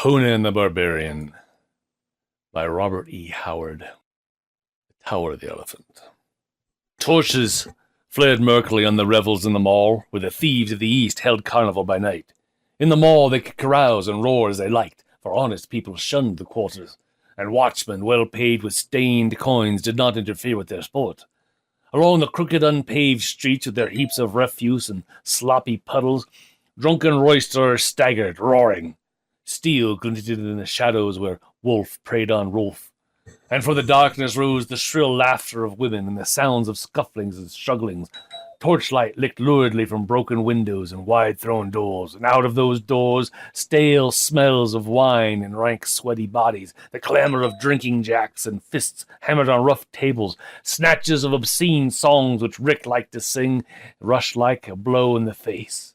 Conan the Barbarian by Robert E. Howard. The Tower of the Elephant. Torches flared murkily on the revels in the mall, where the thieves of the East held carnival by night. In the mall they could carouse and roar as they liked, for honest people shunned the quarters, and watchmen well paid with stained coins did not interfere with their sport. Along the crooked unpaved streets with their heaps of refuse and sloppy puddles, drunken roisterers staggered, roaring. Steel glinted in the shadows where wolf preyed on wolf, and from the darkness rose the shrill laughter of women and the sounds of scufflings and strugglings. Torchlight licked luridly from broken windows and wide-thrown doors, and out of those doors stale smells of wine and rank sweaty bodies, the clamor of drinking jacks and fists hammered on rough tables, snatches of obscene songs which Rick liked to sing, rushed like a blow in the face.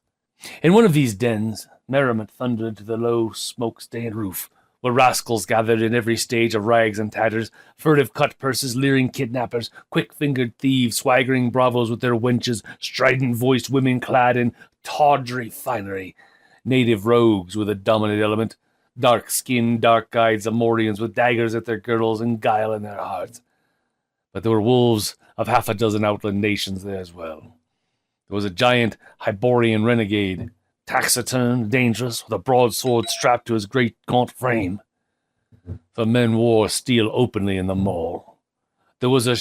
In one of these dens, merriment thundered to the low, smoke-stained roof, where rascals gathered in every stage of rags and tatters, furtive cut-purses, leering kidnappers, quick-fingered thieves, swaggering bravos with their wenches, strident-voiced women clad in tawdry finery, native rogues with a dominant element, dark-skinned, dark-eyed Zamorians with daggers at their girdles and guile in their hearts. But there were wolves of half a dozen outland nations there as well. There was a giant Hyborian renegade, taciturn, dangerous, with a broadsword strapped to his great gaunt frame. The men wore steel openly in the mall. There was a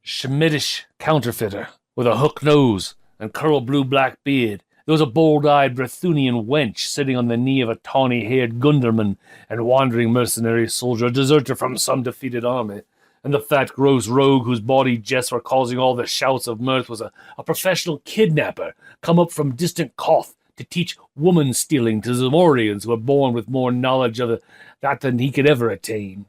Shemitish counterfeiter with a hook nose and curled blue-black beard. There was a bold-eyed Brethunian wench sitting on the knee of a tawny-haired Gunderman and wandering mercenary soldier, a deserter from some defeated army. And the fat, gross rogue whose bawdy jests were causing all the shouts of mirth was a professional kidnapper come up from distant Koth to teach woman-stealing to Zamorians who were born with more knowledge of that than he could ever attain.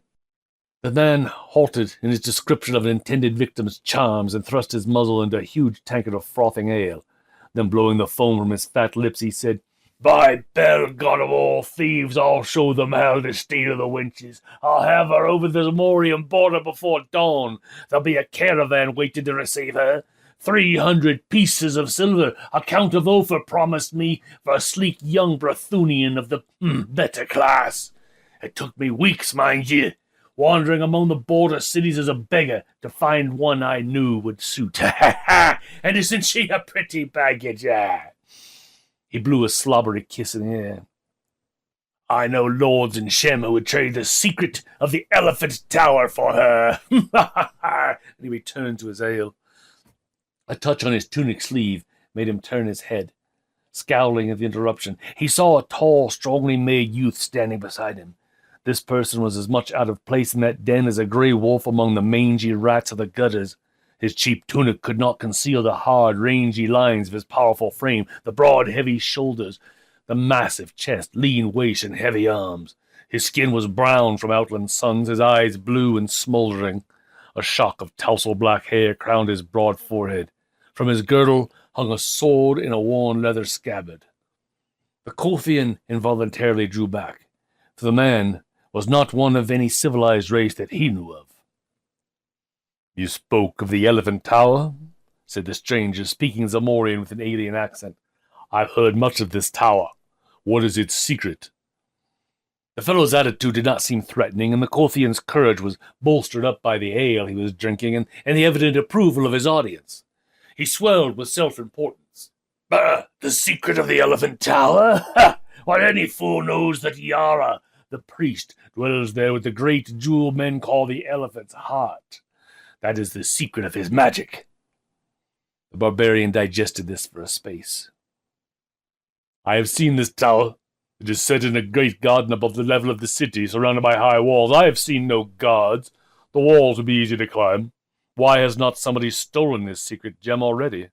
The man halted in his description of an intended victim's charms and thrust his muzzle into a huge tankard of frothing ale. Then, blowing the foam from his fat lips, he said, "By bell, god of all thieves, I'll show them how to steal the wenches. I'll have her over the Zamorian border before dawn. There'll be a caravan waiting to receive her. 300 pieces of silver, a Count of Ophir promised me for a sleek young Brethunian of the better class. It took me weeks, mind ye, wandering among the border cities as a beggar to find one I knew would suit. And isn't she a pretty baggage? He blew a slobbery kiss in the air. I know lords in Shem who would trade the secret of the Elephant Tower for her. And he returned to his ale. A touch on his tunic sleeve made him turn his head. Scowling at the interruption, he saw a tall, strongly made youth standing beside him. This person was as much out of place in that den as a grey wolf among the mangy rats of the gutters. His cheap tunic could not conceal the hard, rangy lines of his powerful frame, the broad, heavy shoulders, the massive chest, lean waist, and heavy arms. His skin was brown from outland suns, his eyes blue and smouldering. A shock of tousle-black hair crowned his broad forehead. From his girdle hung a sword in a worn leather scabbard. The Kothian involuntarily drew back, for the man was not one of any civilized race that he knew of. "You spoke of the Elephant Tower?" said the stranger, speaking Zamorian with an alien accent. "I've heard much of this tower. What is its secret?" The fellow's attitude did not seem threatening, and the Kothian's courage was bolstered up by the ale he was drinking and the evident approval of his audience. He swelled with self-importance. The secret of the Elephant Tower? Why, any fool knows that Yara, the priest, dwells there with the great jewel men call the elephant's heart. That is the secret of his magic. The barbarian digested this for a space. I have seen this tower. It is set in a great garden above the level of the city, surrounded by high walls. I have seen no guards. The walls would be easy to climb. Why has not somebody stolen this secret gem already?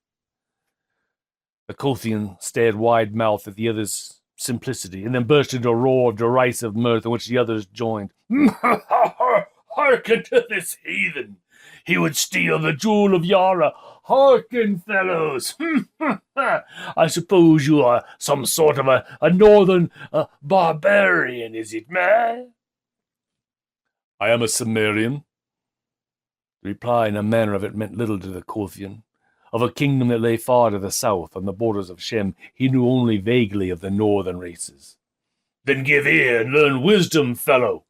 The Kothian stared wide-mouthed at the other's simplicity, and then burst into a roar of derisive mirth in which the others joined. Hearken to this heathen! He would steal the jewel of Yara. Hearken, fellows! I suppose you are some sort of a northern barbarian, is it, man? I am a Cimmerian. The reply in a manner of it meant little to the Kothian. Of a kingdom that lay far to the south, on the borders of Shem, he knew only vaguely of the northern races. Then give ear and learn wisdom, fellow.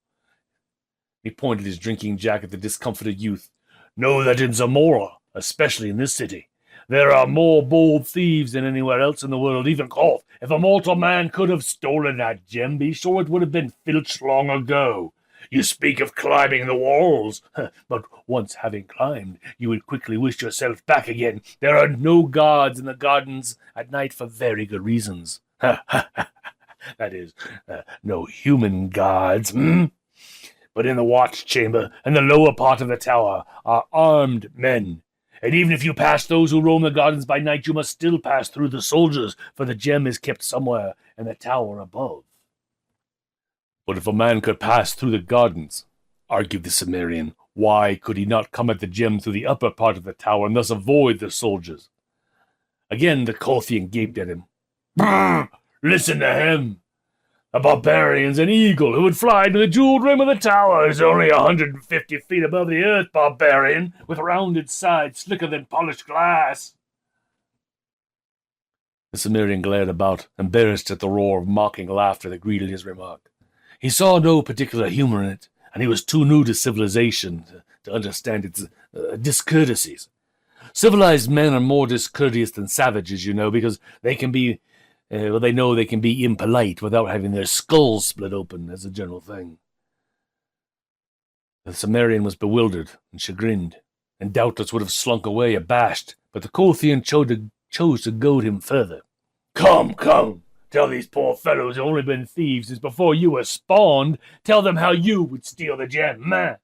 He pointed his drinking jack at the discomfited youth. Know that in Zamora, especially in this city, there are more bold thieves than anywhere else in the world, even Koth. If a mortal man could have stolen that gem, be sure it would have been filched long ago. You speak of climbing the walls, but once having climbed, you would quickly wish yourself back again. There are no guards in the gardens at night for very good reasons. That is, no human guards, But in the watch chamber and the lower part of the tower are armed men. And even if you pass those who roam the gardens by night, you must still pass through the soldiers, for the gem is kept somewhere in the tower above. But if a man could pass through the gardens, argued the Cimmerian, why could he not come at the gem through the upper part of the tower and thus avoid the soldiers? Again the Kothian gaped at him. Brrr! Listen to him! A barbarian's an eagle who would fly to the jeweled rim of the tower is only 150 feet above the earth, barbarian, with rounded sides slicker than polished glass. The Cimmerian glared about, embarrassed at the roar of mocking laughter that greeted his remark. He saw no particular humor in it, and he was too new to civilization to understand its discourtesies. Civilized men are more discourteous than savages, you know, because they can be, they know they can be impolite without having their skulls split open, as a general thing. The Cimmerian was bewildered and chagrined, and doubtless would have slunk away abashed, but the Kothian chose to goad him further. Come, come! Tell these poor fellows who've only been thieves since before you were spawned. Tell them how you would steal the gem, man.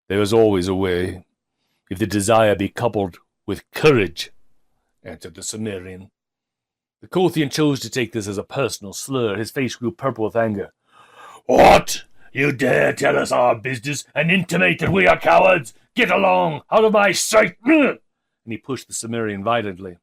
There is always a way, if the desire be coupled with courage, answered the Cimmerian. The Kothian chose to take this as a personal slur. His face grew purple with anger. What? You dare tell us our business and intimate that we are cowards? Get along, out of my sight! And he pushed the Cimmerian violently.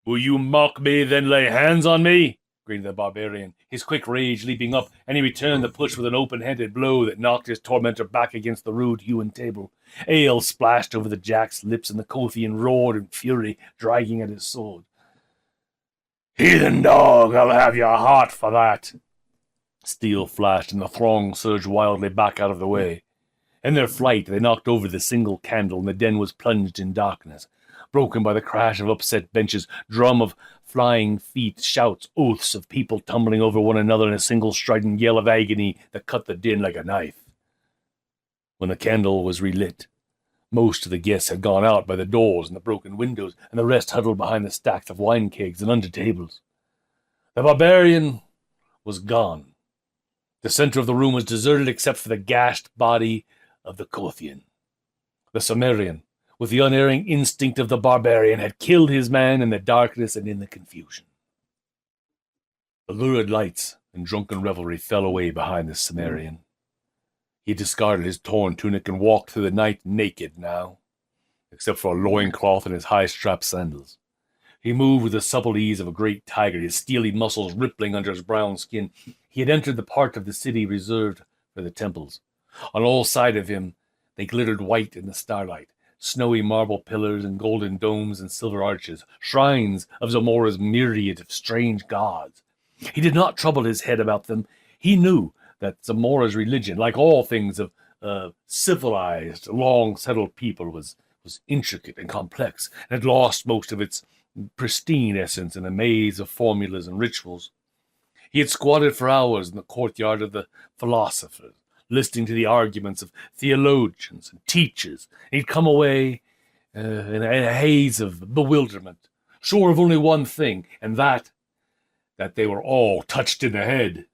Will you mock me, then lay hands on me? Greeted the barbarian, his quick rage leaping up, and he returned the push with an open-handed blow that knocked his tormentor back against the rude hewn table. Ale splashed over the jack's lips, and the Kothian roared in fury, dragging at his sword. Heathen dog, I'll have your heart for that. Steel flashed, and the throng surged wildly back out of the way. In their flight, they knocked over the single candle, and the den was plunged in darkness, broken by the crash of upset benches, drum of flying feet, shouts, oaths of people tumbling over one another in a single strident yell of agony that cut the din like a knife. When the candle was relit, most of the guests had gone out by the doors and the broken windows, and the rest huddled behind the stacks of wine kegs and under tables. The barbarian was gone. The center of the room was deserted except for the gashed body of the Kothian. The Cimmerian, with the unerring instinct of the barbarian, had killed his man in the darkness and in the confusion. The lurid lights and drunken revelry fell away behind the Cimmerian. He discarded his torn tunic and walked through the night naked now, except for a loincloth and his high-strapped sandals. He moved with the supple ease of a great tiger, his steely muscles rippling under his brown skin. He had entered the part of the city reserved for the temples. On all sides of him they glittered white in the starlight, snowy marble pillars and golden domes and silver arches, shrines of Zamora's myriad of strange gods. He did not trouble his head about them. He knew that Zamora's religion, like all things of civilized, long-settled people, was intricate and complex, and had lost most of its pristine essence in a maze of formulas and rituals. He had squatted for hours in the courtyard of the philosophers, listening to the arguments of theologians and teachers. He'd come away in a haze of bewilderment, sure of only one thing, and that they were all touched in the head.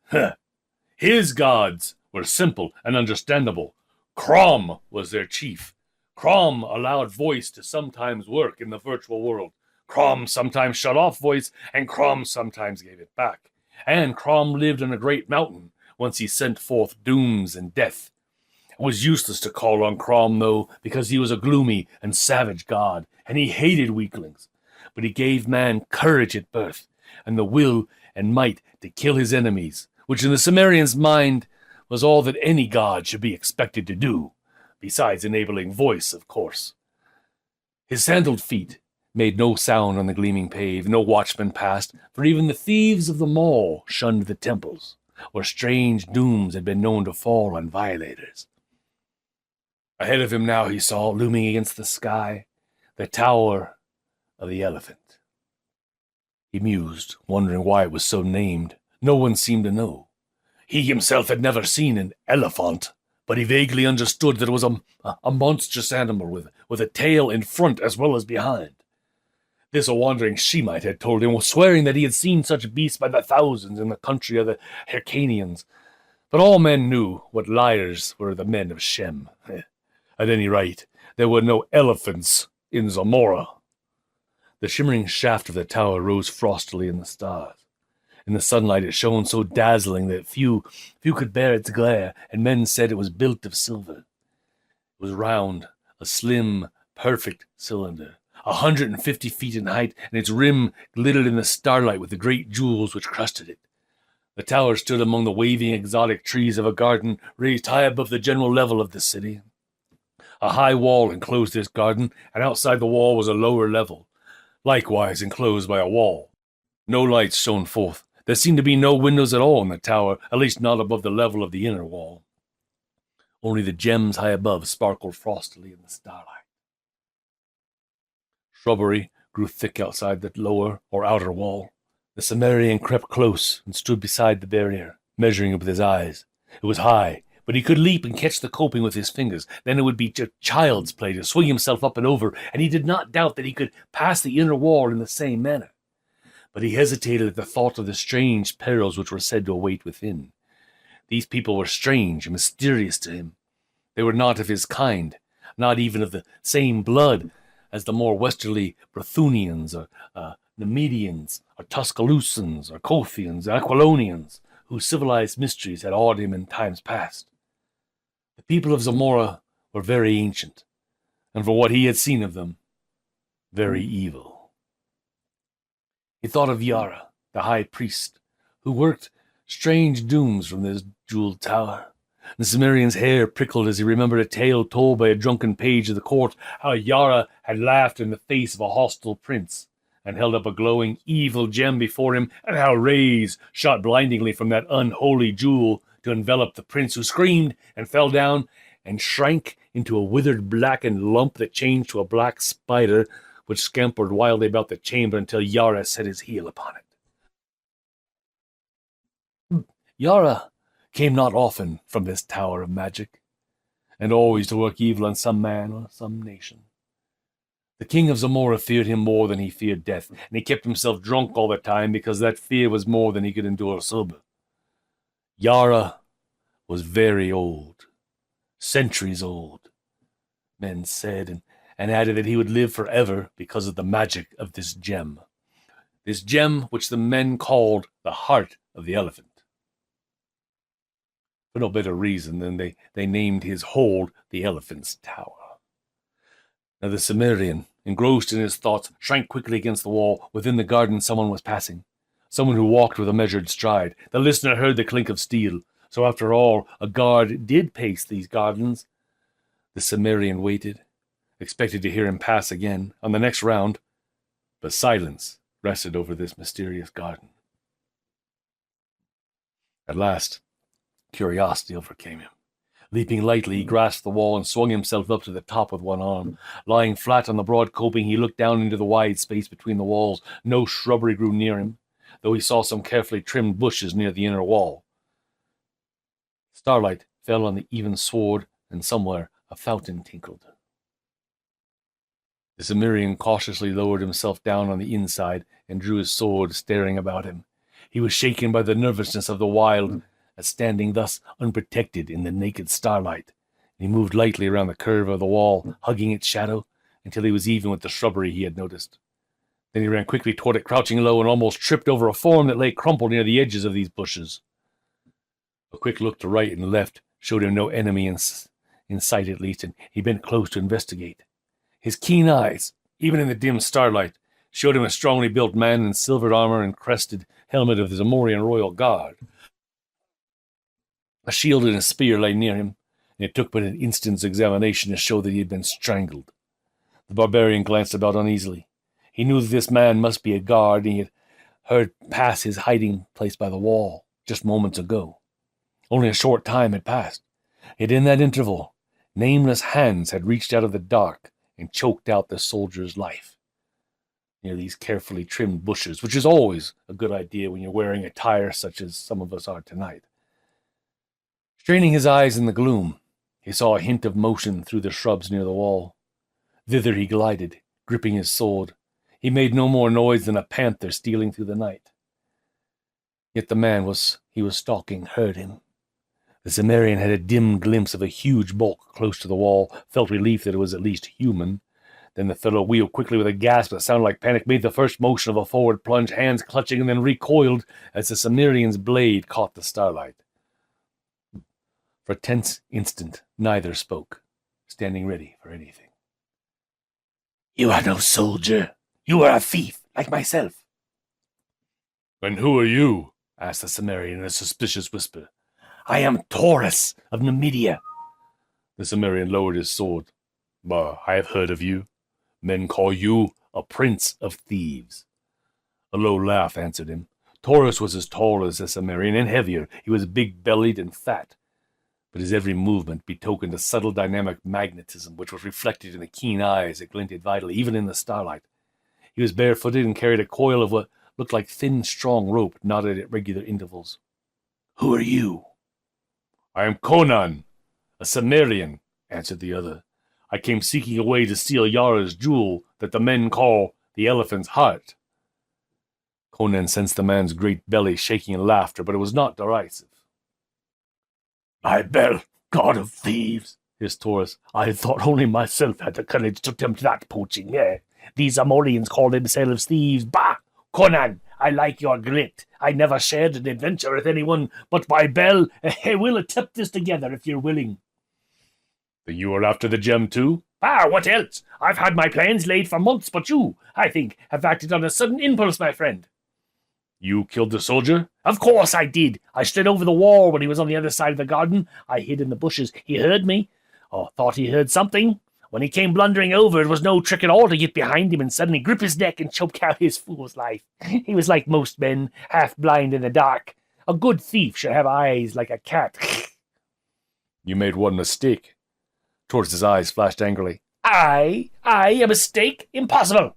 His gods were simple and understandable. Crom was their chief. Crom allowed voice to sometimes work in the virtual world. Crom sometimes shut off voice, and Crom sometimes gave it back. And Crom lived in a great mountain, whence he sent forth dooms and death. It was useless to call on Crom, though, because he was a gloomy and savage god, and he hated weaklings. But he gave man courage at birth, and the will and might to kill his enemies, which in the Cimmerian's mind was all that any god should be expected to do, besides enabling voice, of course. His sandaled feet, made no sound on the gleaming pave. No watchman passed, for even the thieves of the mall shunned the temples, where strange dooms had been known to fall on violators. Ahead of him now he saw, looming against the sky, the tower of the elephant. He mused, wondering why it was so named. No one seemed to know. He himself had never seen an elephant, but he vaguely understood that it was a monstrous animal with a tail in front as well as behind. This a wandering Shemite had told him, swearing that he had seen such beasts by the thousands in the country of the Hyrcanians. But all men knew what liars were the men of Shem. At any rate, there were no elephants in Zamora. The shimmering shaft of the tower rose frostily in the stars. In the sunlight it shone so dazzling that few could bear its glare, and men said it was built of silver. It was round, a slim, perfect cylinder, 150 feet in height, and its rim glittered in the starlight with the great jewels which crusted it. The tower stood among the waving exotic trees of a garden raised high above the general level of the city. A high wall enclosed this garden, and outside the wall was a lower level, likewise enclosed by a wall. No lights shone forth. There seemed to be no windows at all in the tower, at least not above the level of the inner wall. Only the gems high above sparkled frostily in the starlight. Shrubbery grew thick outside the lower or outer wall. The Cimmerian crept close and stood beside the barrier, measuring it with his eyes. It was high, but he could leap and catch the coping with his fingers. Then it would be child's play to swing himself up and over, and he did not doubt that he could pass the inner wall in the same manner. But he hesitated at the thought of the strange perils which were said to await within. These people were strange and mysterious to him. They were not of his kind, not even of the same blood as the more westerly Brothunians or Nemedians or Tuscaloosan or Kothians or Aquilonians, whose civilized mysteries had awed him in times past. The people of Zamora were very ancient, and for what he had seen of them, very evil. He thought of Yara, the high priest, who worked strange dooms from this jeweled tower. The Cimmerian's hair prickled as he remembered a tale told by a drunken page of the court, how Yara had laughed in the face of a hostile prince and held up a glowing evil gem before him, and how rays shot blindingly from that unholy jewel to envelop the prince, who screamed and fell down and shrank into a withered blackened lump that changed to a black spider which scampered wildly about the chamber until Yara set his heel upon it. Yara came not often from this tower of magic, and always to work evil on some man or some nation. The king of Zamora feared him more than he feared death, and he kept himself drunk all the time because that fear was more than he could endure sober. Yara was very old, centuries old, men said, and added that he would live forever because of the magic of this gem which the men called the heart of the elephant. For no better reason than they named his hold the elephant's tower. Now the Cimmerian, engrossed in his thoughts, shrank quickly against the wall. Within the garden someone was passing, someone who walked with a measured stride. The listener heard the clink of steel. So after all, a guard did pace these gardens. The Cimmerian waited, expected to hear him pass again on the next round, but silence rested over this mysterious garden. At last, curiosity overcame him. Leaping lightly, he grasped the wall and swung himself up to the top with one arm. Lying flat on the broad coping, he looked down into the wide space between the walls. No shrubbery grew near him, though he saw some carefully trimmed bushes near the inner wall. Starlight fell on the even sward, and somewhere a fountain tinkled. The Cimmerian cautiously lowered himself down on the inside and drew his sword, staring about him. He was shaken by the nervousness of the wild, as standing thus unprotected in the naked starlight. He moved lightly around the curve of the wall, hugging its shadow, until he was even with the shrubbery he had noticed. Then he ran quickly toward it, crouching low, and almost tripped over a form that lay crumpled near the edges of these bushes. A quick look to right and left showed him no enemy in sight at least, and he bent close to investigate. His keen eyes, even in the dim starlight, showed him a strongly built man in silvered armor and crested helmet of the Zamorian royal guard. A shield and a spear lay near him, and it took but an instant's examination to show that he had been strangled. The barbarian glanced about uneasily. He knew that this man must be a guard, and he had heard pass his hiding place by the wall just moments ago. Only a short time had passed, yet in that interval, nameless hands had reached out of the dark and choked out the soldier's life. Near these carefully trimmed bushes, which is always a good idea when you're wearing attire such as some of us are tonight. Straining his eyes in the gloom, he saw a hint of motion through the shrubs near the wall. Thither he glided, gripping his sword. He made no more noise than a panther stealing through the night. Yet the man he was stalking heard him. The Cimmerian had a dim glimpse of a huge bulk close to the wall, felt relief that it was at least human. Then the fellow wheeled quickly with a gasp that sounded like panic, made the first motion of a forward plunge, hands clutching, and then recoiled as the Cimmerian's blade caught the starlight. For a tense instant, neither spoke, standing ready for anything. "You are no soldier. You are a thief, like myself." "And who are you?" asked the Cimmerian in a suspicious whisper. "I am Taurus of Numidia." The Cimmerian lowered his sword. "Bah, I have heard of you. Men call you a prince of thieves." A low laugh answered him. Taurus was as tall as the Cimmerian and heavier. He was big-bellied and fat, but his every movement betokened a subtle dynamic magnetism which was reflected in the keen eyes that glinted vitally, even in the starlight. He was barefooted and carried a coil of what looked like thin, strong rope knotted at regular intervals. "Who are you?" "I am Conan, a Cimmerian," answered the other. "I came seeking a way to steal Yara's jewel that the men call the elephant's heart." Conan sensed the man's great belly shaking in laughter, but it was not derisive. "By Bel, god of thieves," hissed Taurus, "I thought only myself had the courage to attempt that poaching. These Amorians call themselves thieves. Bah! Conan, I like your grit. I never shared an adventure with anyone, but by Bel, we'll attempt this together if you're willing." "Then you are after the gem too?" "Ah, what else? I've had my plans laid for months, but you, I think, have acted on a sudden impulse, my friend." "You killed the soldier?" "Of course I did. I slid over the wall when he was on the other side of the garden. I hid in the bushes. He heard me, or thought he heard something. When he came blundering over, it was no trick at all to get behind him and suddenly grip his neck and choke out his fool's life. He was like most men, half blind in the dark. A good thief should have eyes like a cat." "You made one mistake." Taurus's eyes flashed angrily. I, a mistake? Impossible."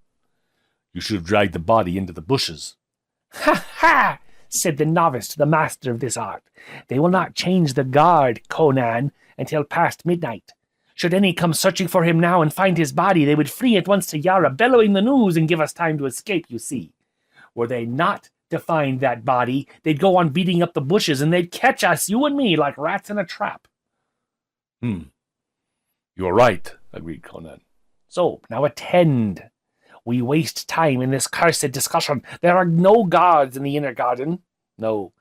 "You should have dragged the body into the bushes." "Ha ha!" said the novice to the master of this art. "They will not change the guard, Conan, until past midnight. Should any come searching for him now and find his body, they would flee at once to Yara, bellowing the news and give us time to escape, you see. Were they not to find that body, they'd go on beating up the bushes and they'd catch us, you and me, like rats in a trap." "You are right," agreed Conan. "So, now attend. We waste time in this cursed discussion. There are no guards in the inner garden. No,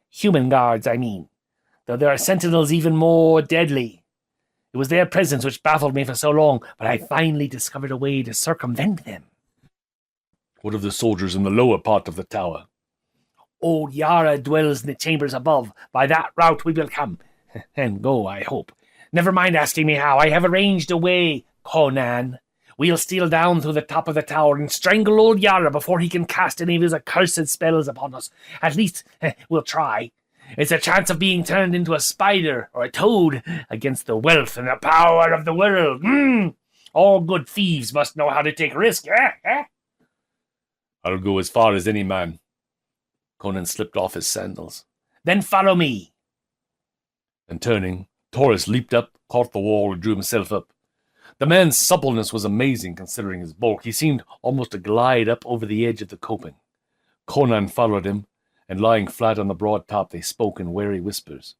human guards, I mean. Though there are sentinels even more deadly. It was their presence which baffled me for so long, but I finally discovered a way to circumvent them." "What of the soldiers in the lower part of the tower?" "Old Yara dwells in the chambers above. By that route we will come, and go, I hope. Never mind asking me how. I have arranged a way, Conan. We'll steal down through the top of the tower and strangle old Yara before he can cast any of his accursed spells upon us. At least, we'll try. It's a chance of being turned into a spider or a toad against the wealth and the power of the world. All good thieves must know how to take risk, "I'll go as far as any man." Conan slipped off his sandals. "Then follow me." And turning, Taurus leaped up, caught the wall, and drew himself up. The man's suppleness was amazing considering his bulk. He seemed almost to glide up over the edge of the coping. Conan followed him, and lying flat on the broad top, they spoke in wary whispers.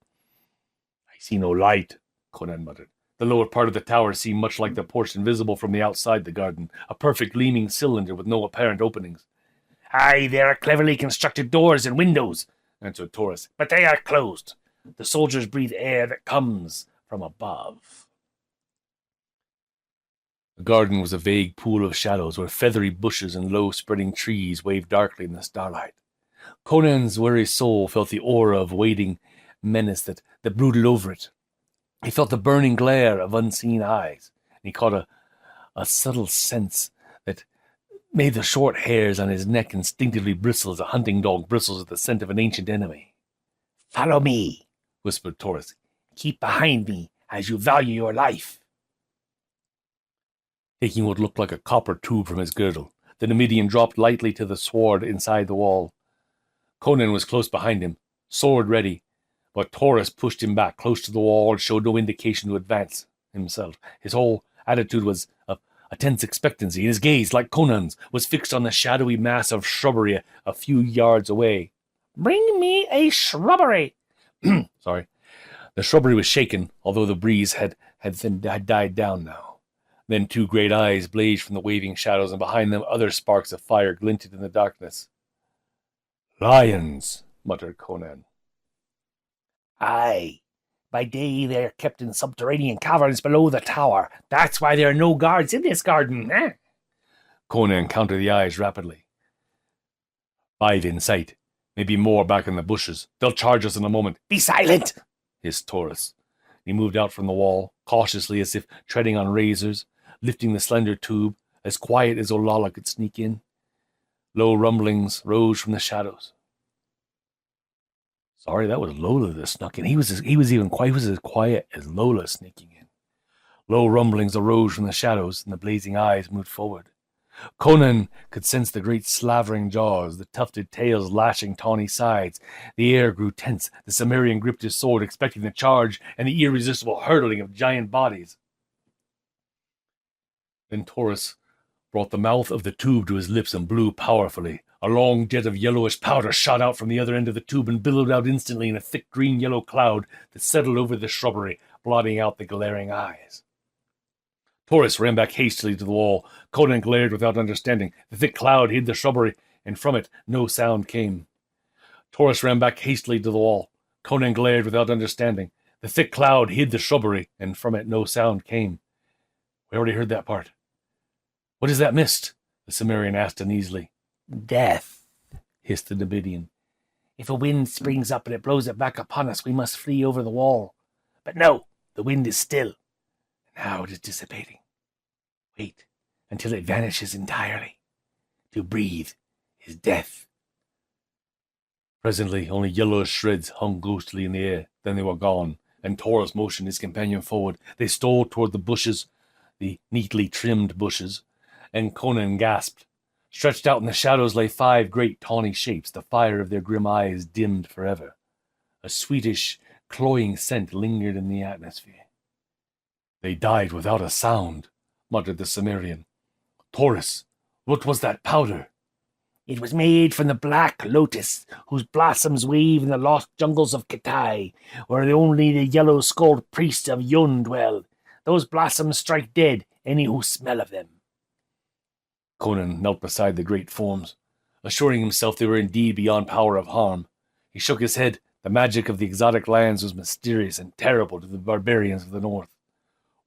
"I see no light," Conan muttered. The lower part of the tower seemed much like the portion visible from the outside the garden, a perfect gleaming cylinder with no apparent openings. "Aye, there are cleverly constructed doors and windows," answered Taurus, "but they are closed. The soldiers breathe air that comes from above." The garden was a vague pool of shadows where feathery bushes and low-spreading trees waved darkly in the starlight. Conan's weary soul felt the aura of waiting menace that brooded over it. He felt the burning glare of unseen eyes, and he caught a subtle sense that made the short hairs on his neck instinctively bristle as a hunting dog bristles at the scent of an ancient enemy. "Follow me," whispered Taurus. "Keep behind me, as you value your life." Taking what looked like a copper tube from his girdle, the Numidian dropped lightly to the sward inside the wall. Conan was close behind him, sword ready, but Taurus pushed him back close to the wall and showed no indication to advance himself. His whole attitude was of a tense expectancy, and his gaze, like Conan's, was fixed on the shadowy mass of shrubbery a few yards away. "Bring me a shrubbery." Sorry. The shrubbery was shaken, although the breeze had died down now. Then two great eyes blazed from the waving shadows, and behind them other sparks of fire glinted in the darkness. "Lions," muttered Conan. "Aye. By day they are kept in subterranean caverns below the tower. That's why there are no guards in this garden, eh?" Conan counted the eyes rapidly. 5 in sight. Maybe more back in the bushes. They'll charge us in a moment. "Be silent," hissed Taurus. He moved out from the wall, cautiously as if treading on razors, lifting the slender tube, as quiet as Olalla could sneak in. Low rumblings rose from the shadows. Sorry, that was Lola that snuck in. He was as quiet as Lola sneaking in. Low rumblings arose from the shadows, and the blazing eyes moved forward. Conan could sense the great slavering jaws, the tufted tails lashing tawny sides. The air grew tense. The Cimmerian gripped his sword, expecting the charge and the irresistible hurtling of giant bodies. Then Taurus brought the mouth of the tube to his lips and blew powerfully. A long jet of yellowish powder shot out from the other end of the tube and billowed out instantly in a thick green-yellow cloud that settled over the shrubbery, blotting out the glaring eyes. Taurus ran back hastily to the wall. Conan glared without understanding. The thick cloud hid the shrubbery, and from it no sound came. Taurus ran back hastily to the wall. Conan glared without understanding. The thick cloud hid the shrubbery, and from it no sound came. We already heard that part. What is that mist? The Cimmerian asked uneasily. "Death," hissed the Numidian. "If a wind springs up and it blows it back upon us, we must flee over the wall. But no, the wind is still. Now it is dissipating. Wait until it vanishes entirely. To breathe is death." Presently, only yellowish shreds hung ghostly in the air. Then they were gone, and Taurus motioned his companion forward. They stole toward the bushes, the neatly trimmed bushes, and Conan gasped. Stretched out in the shadows lay 5 great tawny shapes, the fire of their grim eyes dimmed forever. A sweetish, cloying scent lingered in the atmosphere. "They died without a sound," muttered the Cimmerian. "Taurus, what was that powder?" "It was made from the black lotus, whose blossoms wave in the lost jungles of Kitai, where only the yellow-skulled priests of Yun dwell. Those blossoms strike dead any who smell of them." Conan knelt beside the great forms, assuring himself they were indeed beyond power of harm. He shook his head. The magic of the exotic lands was mysterious and terrible to the barbarians of the north.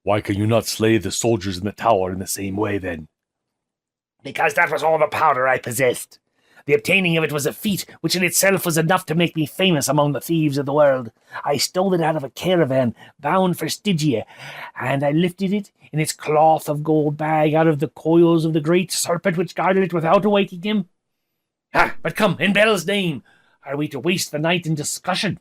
"Why can you not slay the soldiers in the tower in the same way, then?" "Because that was all the powder I possessed. The obtaining of it was a feat which in itself was enough to make me famous among the thieves of the world. I stole it out of a caravan bound for Stygia, and I lifted it in its cloth of gold bag out of the coils of the great serpent which guarded it without awaking him. But come, in Bel's name, are we to waste the night in discussion?"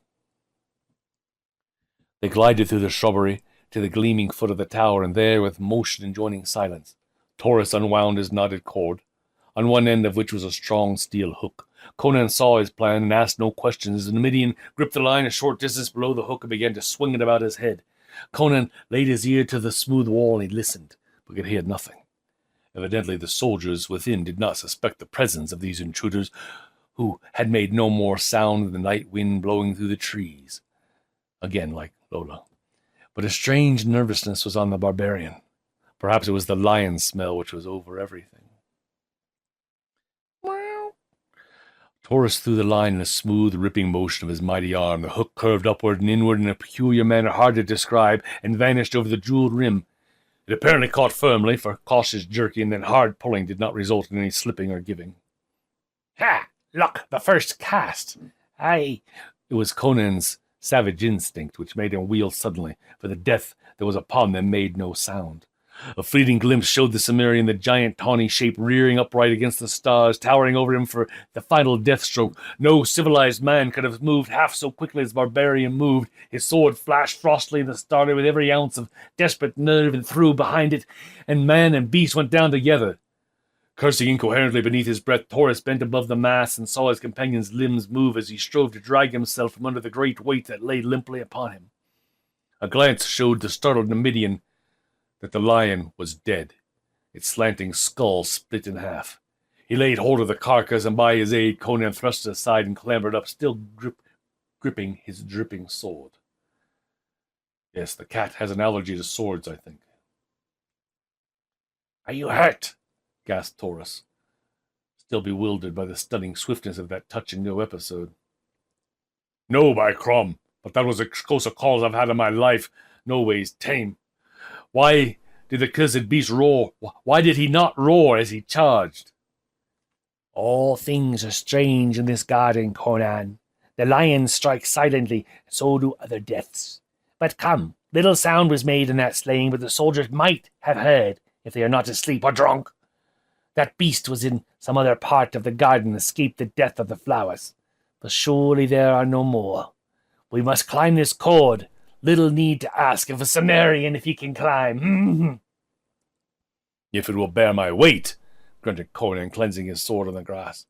They glided through the shrubbery to the gleaming foot of the tower, and there, with motion enjoining silence, Taurus unwound his knotted cord, on one end of which was a strong steel hook. Conan saw his plan and asked no questions as the Numidian gripped the line a short distance below the hook and began to swing it about his head. Conan laid his ear to the smooth wall and he listened, but could hear nothing. Evidently the soldiers within did not suspect the presence of these intruders, who had made no more sound than the night wind blowing through the trees. Again, like Lola. But a strange nervousness was on the barbarian. Perhaps it was the lion smell which was over everything. Taurus threw the line in a smooth, ripping motion of his mighty arm. The hook curved upward and inward in a peculiar manner hard to describe, and vanished over the jeweled rim. It apparently caught firmly, for cautious jerking and then hard pulling did not result in any slipping or giving. "Ha! Look, the first cast. Aye." It was Conan's savage instinct which made him wheel suddenly, for the death that was upon them made no sound. A fleeting glimpse showed the Cimmerian, the giant tawny shape rearing upright against the stars, towering over him for the final death stroke. No civilized man could have moved half so quickly as barbarian moved. His sword flashed frostily in the starlight with every ounce of desperate nerve and threw behind it, and man and beast went down together. Cursing incoherently beneath his breath, Taurus bent above the mass and saw his companion's limbs move as he strove to drag himself from under the great weight that lay limply upon him. A glance showed the startled Numidian that the lion was dead, its slanting skull split in half. He laid hold of the carcass, and by his aid Conan thrust it aside and clambered up, still gripping his dripping sword. Yes, the cat has an allergy to swords, I think. "Are you hurt?" gasped Taurus, still bewildered by the stunning swiftness of that touching new episode. "No, by Crom, but that was as close a call as I've had in my life. No ways tame. Why did the cursed beast roar? Why did he not roar as he charged?" "All things are strange in this garden, Conan. The lions strike silently, and so do other deaths. But come, little sound was made in that slaying, but the soldiers might have heard, if they are not asleep or drunk. That beast was in some other part of the garden, escaped the death of the flowers. But surely there are no more. We must climb this cord. Little need to ask of a Cimmerian if he can climb." "If it will bear my weight," grunted Conan, cleansing his sword on the grass.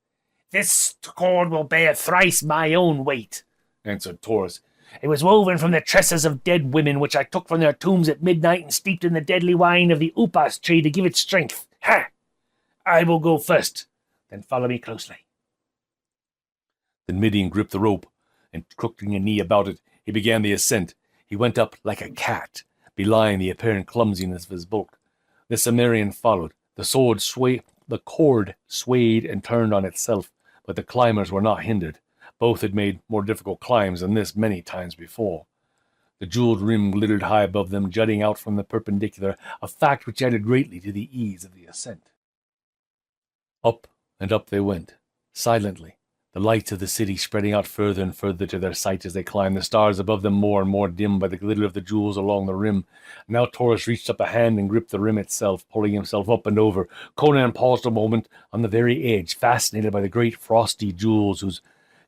"This cord will bear thrice my own weight," answered Taurus. "It was woven from the tresses of dead women, which I took from their tombs at midnight and steeped in the deadly wine of the upas tree to give it strength. Ha! I will go first, then follow me closely." The Numidian gripped the rope, and crooking a knee about it, he began the ascent. He went up like a cat, belying the apparent clumsiness of his bulk. The Cimmerian followed. The cord swayed and turned on itself, but the climbers were not hindered. Both had made more difficult climbs than this many times before. The jeweled rim glittered high above them, jutting out from the perpendicular, a fact which added greatly to the ease of the ascent. Up and up they went, silently, the lights of the city spreading out further and further to their sight as they climbed, the stars above them more and more dimmed by the glitter of the jewels along the rim. Now Taurus reached up a hand and gripped the rim itself, pulling himself up and over. Conan paused a moment on the very edge, fascinated by the great frosty jewels whose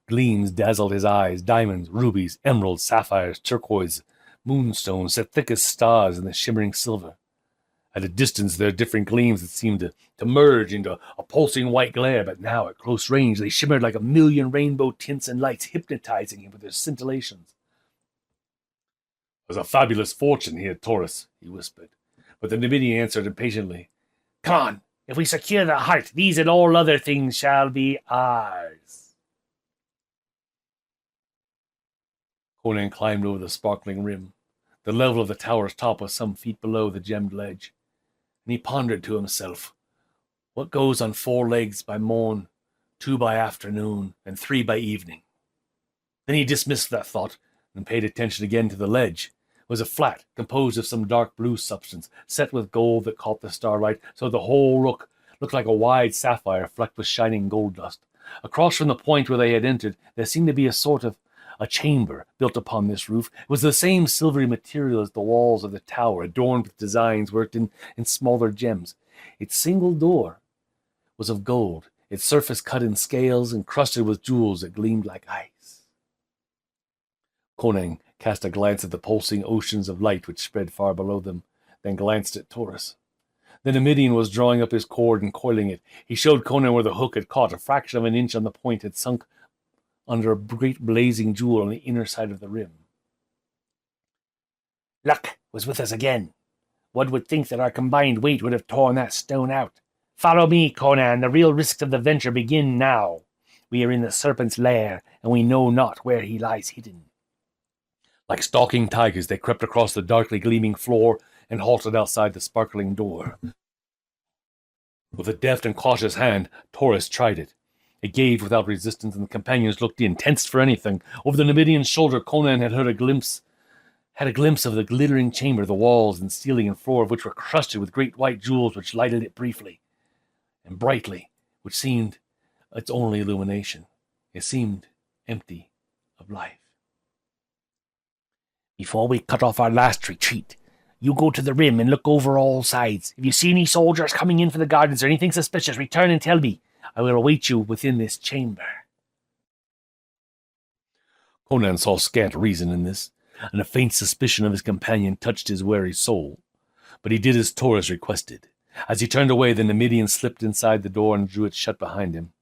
gleams dazzled his eyes. Diamonds, rubies, emeralds, sapphires, turquoise, moonstones set thick as stars in the shimmering silver. At a distance, their different gleams that seemed to merge into a pulsing white glare, but now, at close range, they shimmered like a million rainbow tints and lights, hypnotizing him with their scintillations. "It was a fabulous fortune here, Taurus," he whispered. But the Numidian answered impatiently, "Come on, if we secure the heart, these and all other things shall be ours." Conan climbed over the sparkling rim. The level of the tower's top was some feet below the gemmed ledge, and he pondered to himself, what goes on 4 legs by morn, 2 by afternoon, and 3 by evening? Then he dismissed that thought and paid attention again to the ledge. It was a flat, composed of some dark blue substance, set with gold that caught the starlight, so the whole looked like a wide sapphire flecked with shining gold dust. Across from the point where they had entered, there seemed to be a sort of a chamber built upon this roof. It was the same silvery material as the walls of the tower, adorned with designs worked in smaller gems. Its single door was of gold, its surface cut in scales, encrusted with jewels that gleamed like ice. Conan cast a glance at the pulsing oceans of light which spread far below them, then glanced at Taurus. The Numidian was drawing up his cord and coiling it. He showed Conan where the hook had caught. A fraction of an inch on the point had sunk under a great blazing jewel on the inner side of the rim. "Luck was with us again. One would think that our combined weight would have torn that stone out. Follow me, Conan. The real risks of the venture begin now. We are in the serpent's lair, and we know not where he lies hidden." Like stalking tigers, they crept across the darkly gleaming floor and halted outside the sparkling door. With a deft and cautious hand, Taurus tried it. It gave without resistance, and the companions looked in, tensed for anything. Over the Numidian's shoulder, Conan had a glimpse of the glittering chamber, the walls and ceiling and floor of which were crusted with great white jewels which lighted it briefly and brightly, which seemed its only illumination. It seemed empty of life. "Before we cut off our last retreat, You go to the rim and look over all sides. If you see any soldiers coming in from the gardens or anything suspicious, return and tell me. I will await you within this chamber. Conan saw scant reason in this, and a faint suspicion of his companion touched his wary soul. But he did as Taurus requested. As he turned away, the Numidian slipped inside the door and drew it shut behind him.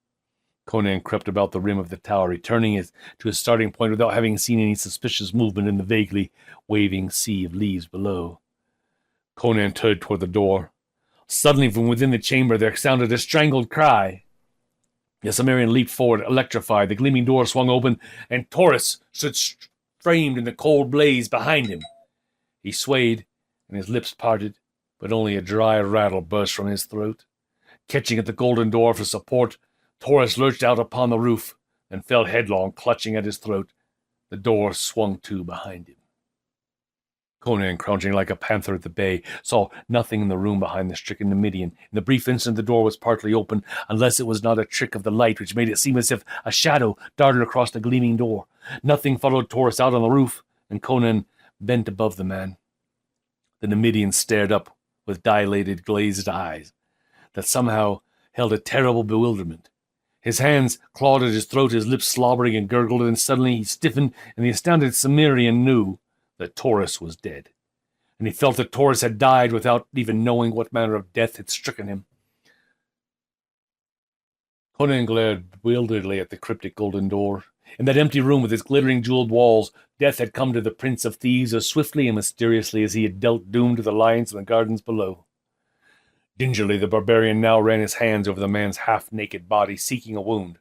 Conan crept about the rim of the tower, returning to his starting point without having seen any suspicious movement in the vaguely waving sea of leaves below. Conan turned toward the door. Suddenly, from within the chamber, there sounded a strangled cry. The Cimmerian leaped forward, electrified. The gleaming door swung open, and Taurus stood framed in the cold blaze behind him. He swayed, and his lips parted, but only a dry rattle burst from his throat. Catching at the golden door for support, Taurus lurched out upon the roof, and fell headlong, clutching at his throat. The door swung to behind him. Conan, crouching like a panther at the bay, saw nothing in the room behind the stricken Numidian. In the brief instant the door was partly open, unless it was not a trick of the light which made it seem as if a shadow darted across the gleaming door. Nothing followed Taurus out on the roof, and Conan bent above the man. The Numidian stared up with dilated, glazed eyes that somehow held a terrible bewilderment. His hands clawed at his throat, his lips slobbering and gurgled, and suddenly he stiffened, and the astounded Cimmerian knew that Taurus was dead. And he felt that Taurus had died without even knowing what manner of death had stricken him. Conan glared bewilderedly at the cryptic golden door. In that empty room with its glittering jeweled walls, death had come to the Prince of Thieves as swiftly and mysteriously as he had dealt doom to the lions in the gardens below. Gingerly, the barbarian now ran his hands over the man's half-naked body, seeking a wound.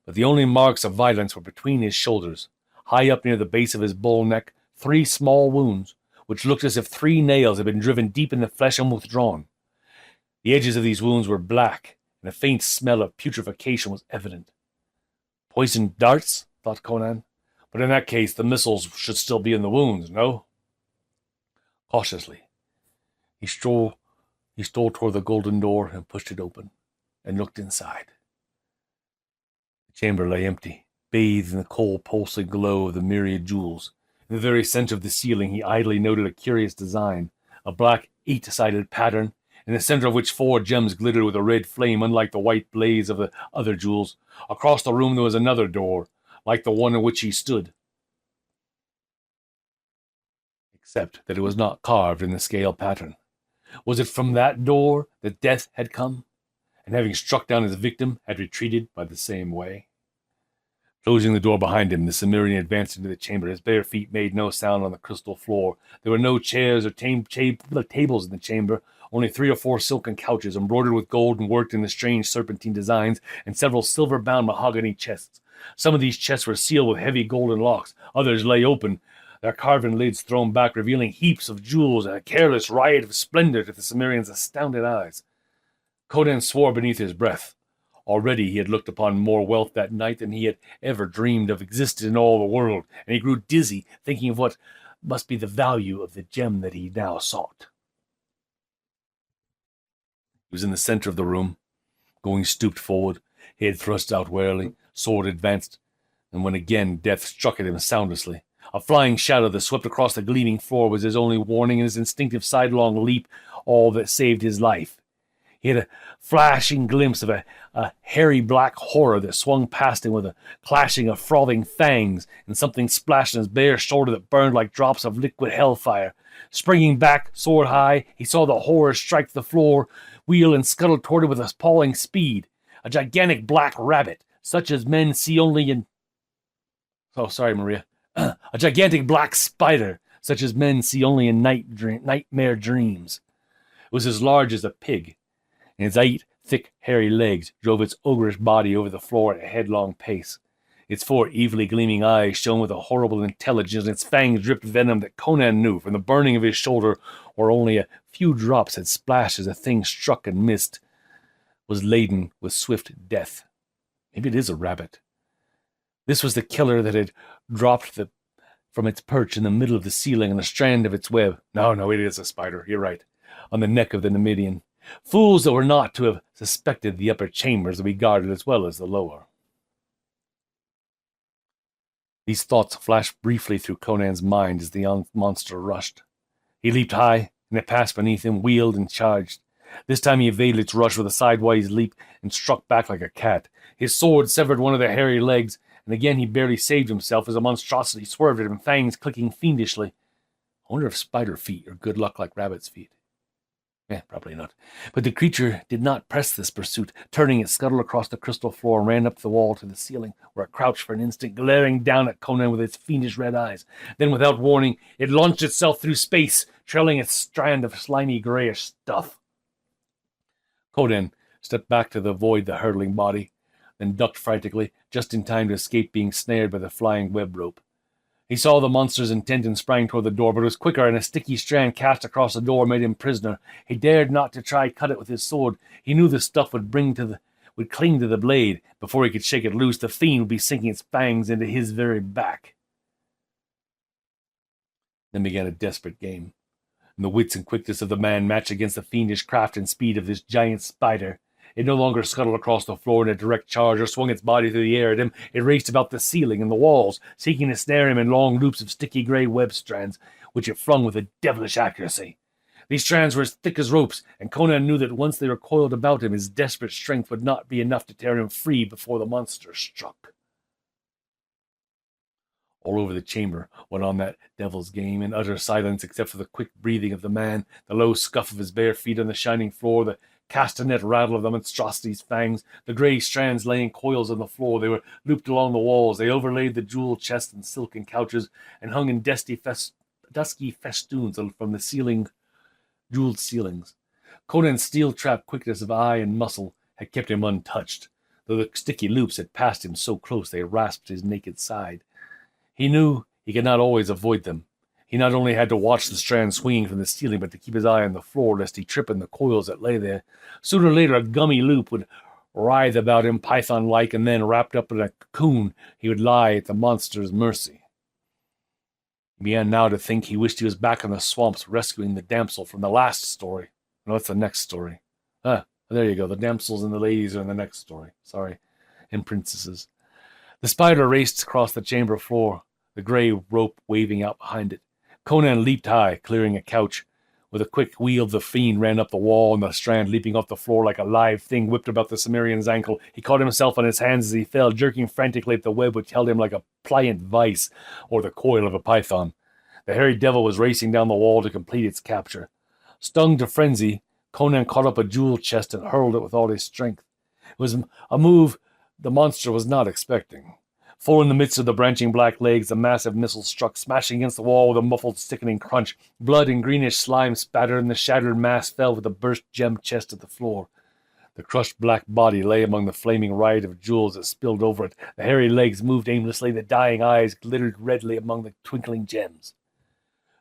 But the only marks of violence were between his shoulders. High up near the base of his bull neck, 3 small wounds, which looked as if 3 nails had been driven deep in the flesh and withdrawn. The edges of these wounds were black, and a faint smell of putrefaction was evident. Poisoned darts, thought Conan. But in that case, the missiles should still be in the wounds, no? Cautiously, he stole toward the golden door and pushed it open, and looked inside. The chamber lay empty, bathed in the cold, pulsing glow of the myriad jewels. In the very center of the ceiling, he idly noted a curious design, a black 8-sided pattern, in the center of which 4 gems glittered with a red flame, unlike the white blaze of the other jewels. Across the room there was another door, like the one in which he stood, except that it was not carved in the scale pattern. Was it from that door that death had come, and having struck down his victim, had retreated by the same way? Closing the door behind him, the Cimmerian advanced into the chamber. His bare feet made no sound on the crystal floor. There were no chairs or tables in the chamber, only 3 or 4 silken couches, embroidered with gold and worked in the strange serpentine designs, and several silver-bound mahogany chests. Some of these chests were sealed with heavy golden locks. Others lay open, their carven lids thrown back, revealing heaps of jewels and a careless riot of splendor to the Cimmerian's astounded eyes. Conan swore beneath his breath. Already he had looked upon more wealth that night than he had ever dreamed of existed in all the world, and he grew dizzy, thinking of what must be the value of the gem that he now sought. He was in the center of the room, going stooped forward, head thrust out warily, sword advanced, and when again death struck at him soundlessly. A flying shadow that swept across the gleaming floor was his only warning, and his instinctive sidelong leap all that saved his life. He had a flashing glimpse of a hairy black horror that swung past him with a clashing of frothing fangs, and something splashed on his bare shoulder that burned like drops of liquid hellfire. Springing back, sword high, he saw the horror strike the floor, wheel and scuttle toward it with appalling speed. A gigantic black rabbit, such as men see only in... Oh, sorry, Maria. A gigantic black spider, such as men see only in nightmare dreams. It was as large as a pig, and its 8 thick, hairy legs drove its ogreish body over the floor at a headlong pace. Its 4 evilly gleaming eyes shone with a horrible intelligence, and its fangs dripped venom that Conan knew from the burning of his shoulder, where only a few drops had splashed as the thing struck and missed, was laden with swift death. Maybe it is a rabbit. This was the killer that had dropped from its perch in the middle of the ceiling on a strand of its web. No, it is a spider. You're right. On the neck of the Numidian. Fools that were not to have suspected the upper chambers to be guarded as well as the lower. These thoughts flashed briefly through Conan's mind as the monster rushed. He leaped high, and it passed beneath him, wheeled, and charged. This time he evaded its rush with a sidewise leap and struck back like a cat. His sword severed one of the hairy legs, and again he barely saved himself as a monstrosity swerved at him, fangs clicking fiendishly. I wonder if spider feet are good luck like rabbit's feet. Probably not. But the creature did not press this pursuit. Turning, it scuttled across the crystal floor and ran up the wall to the ceiling, where it crouched for an instant, glaring down at Conan with its fiendish red eyes. Then, without warning, it launched itself through space, trailing its strand of slimy grayish stuff. Conan stepped back to avoid the hurtling body, then ducked frantically, just in time to escape being snared by the flying web rope. He saw the monster's intent and sprang toward the door, but it was quicker, and a sticky strand cast across the door made him prisoner. He dared not to try cut it with his sword. He knew the stuff would cling to the blade. Before he could shake it loose, the fiend would be sinking its fangs into his very back. Then began a desperate game, and the wits and quickness of the man matched against the fiendish craft and speed of this giant spider. It no longer scuttled across the floor in a direct charge or swung its body through the air at him. It raced about the ceiling and the walls, seeking to snare him in long loops of sticky gray web strands, which it flung with a devilish accuracy. These strands were as thick as ropes, and Conan knew that once they were coiled about him, his desperate strength would not be enough to tear him free before the monster struck. All over the chamber went on that devil's game, in utter silence except for the quick breathing of the man, the low scuff of his bare feet on the shining floor, the castanet rattle of the monstrosity's fangs, the grey strands lay in coils on the floor. They were looped along the walls. They overlaid the jeweled chests and silken couches, and hung in dusky festoons from the jeweled ceilings. Conan's steel-trapped quickness of eye and muscle had kept him untouched, though the sticky loops had passed him so close they rasped his naked side. He knew he could not always avoid them. He not only had to watch the strand swinging from the ceiling, but to keep his eye on the floor, lest he trip in the coils that lay there. Sooner or later, a gummy loop would writhe about him, python-like, and then, wrapped up in a cocoon, he would lie at the monster's mercy. He began now to think he wished he was back in the swamps, rescuing the damsel from the last story. No, that's the next story. There you go. The damsels and the ladies are in the next story. Sorry. And princesses. The spider raced across the chamber floor, the gray rope waving out behind it. Conan leaped high, clearing a couch. With a quick wheel, the fiend ran up the wall, and the strand, leaping off the floor like a live thing, whipped about the Cimmerian's ankle. He caught himself on his hands as he fell, jerking frantically at the web which held him like a pliant vice, or the coil of a python. The hairy devil was racing down the wall to complete its capture. Stung to frenzy, Conan caught up a jewel chest and hurled it with all his strength. It was a move the monster was not expecting. Full in the midst of the branching black legs, the massive missile struck, smashing against the wall with a muffled, sickening crunch. Blood and greenish slime spattered, and the shattered mass fell with a burst gem chest to the floor. The crushed black body lay among the flaming riot of jewels that spilled over it. The hairy legs moved aimlessly, the dying eyes glittered redly among the twinkling gems.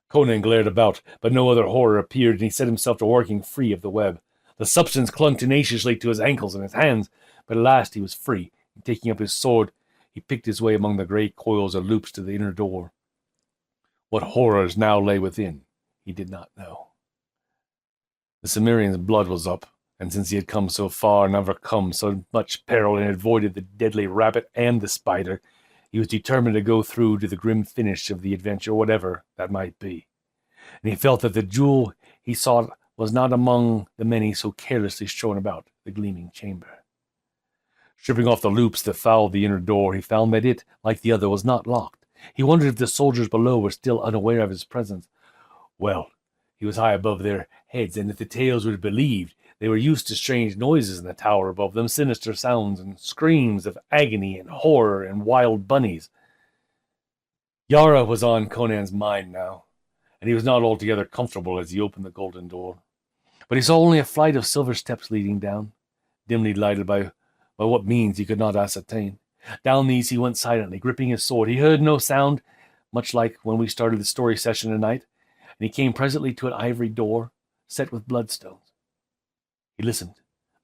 Conan glared about, but no other horror appeared, and he set himself to working free of the web. The substance clung tenaciously to his ankles and his hands, but at last he was free, and taking up his sword, he picked his way among the grey coils of loops to the inner door. What horrors now lay within, he did not know. The Cimmerian's blood was up, and since he had come so far and overcome so much peril and avoided the deadly rabbit and the spider, he was determined to go through to the grim finish of the adventure, whatever that might be. And he felt that the jewel he sought was not among the many so carelessly strewn about the gleaming chamber. Stripping off the loops that fouled the inner door, he found that it, like the other, was not locked. He wondered if the soldiers below were still unaware of his presence. Well, he was high above their heads, and if the tales were believed, they were used to strange noises in the tower above them, sinister sounds and screams of agony and horror and wild bunnies. Yara was on Conan's mind now, and he was not altogether comfortable as he opened the golden door. But he saw only a flight of silver steps leading down, dimly lighted by what means he could not ascertain. Down these he went silently, gripping his sword. He heard no sound, much like when we started the story session tonight, and he came presently to an ivory door set with bloodstones. He listened,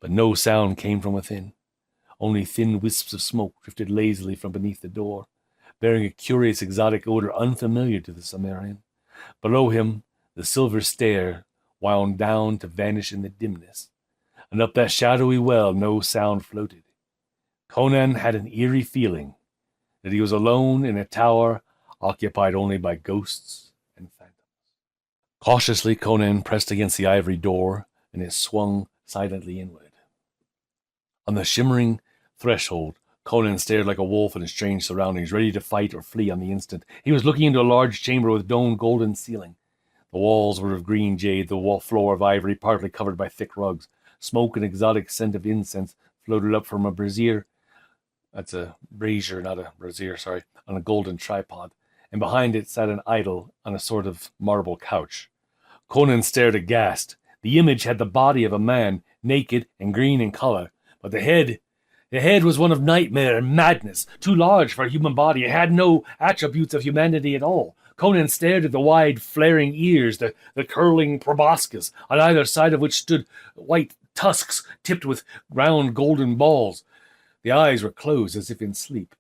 but no sound came from within. Only thin wisps of smoke drifted lazily from beneath the door, bearing a curious exotic odor unfamiliar to the Cimmerian. Below him, the silver stair wound down to vanish in the dimness, and up that shadowy well no sound floated. Conan had an eerie feeling that he was alone in a tower occupied only by ghosts and phantoms. Cautiously, Conan pressed against the ivory door, and it swung silently inward. On the shimmering threshold, Conan stared like a wolf in his strange surroundings, ready to fight or flee on the instant. He was looking into a large chamber with domed golden ceiling. The walls were of green jade, the floor of ivory, partly covered by thick rugs. Smoke and exotic scent of incense floated up from a brazier. That's a brazier, not a brazier, sorry, on a golden tripod. And behind it sat an idol on a sort of marble couch. Conan stared aghast. The image had the body of a man, naked and green in color, but the head was one of nightmare and madness, too large for a human body. It had no attributes of humanity at all. Conan stared at the wide, flaring ears, the curling proboscis, on either side of which stood white tusks tipped with round golden balls. The eyes were closed as if in sleep.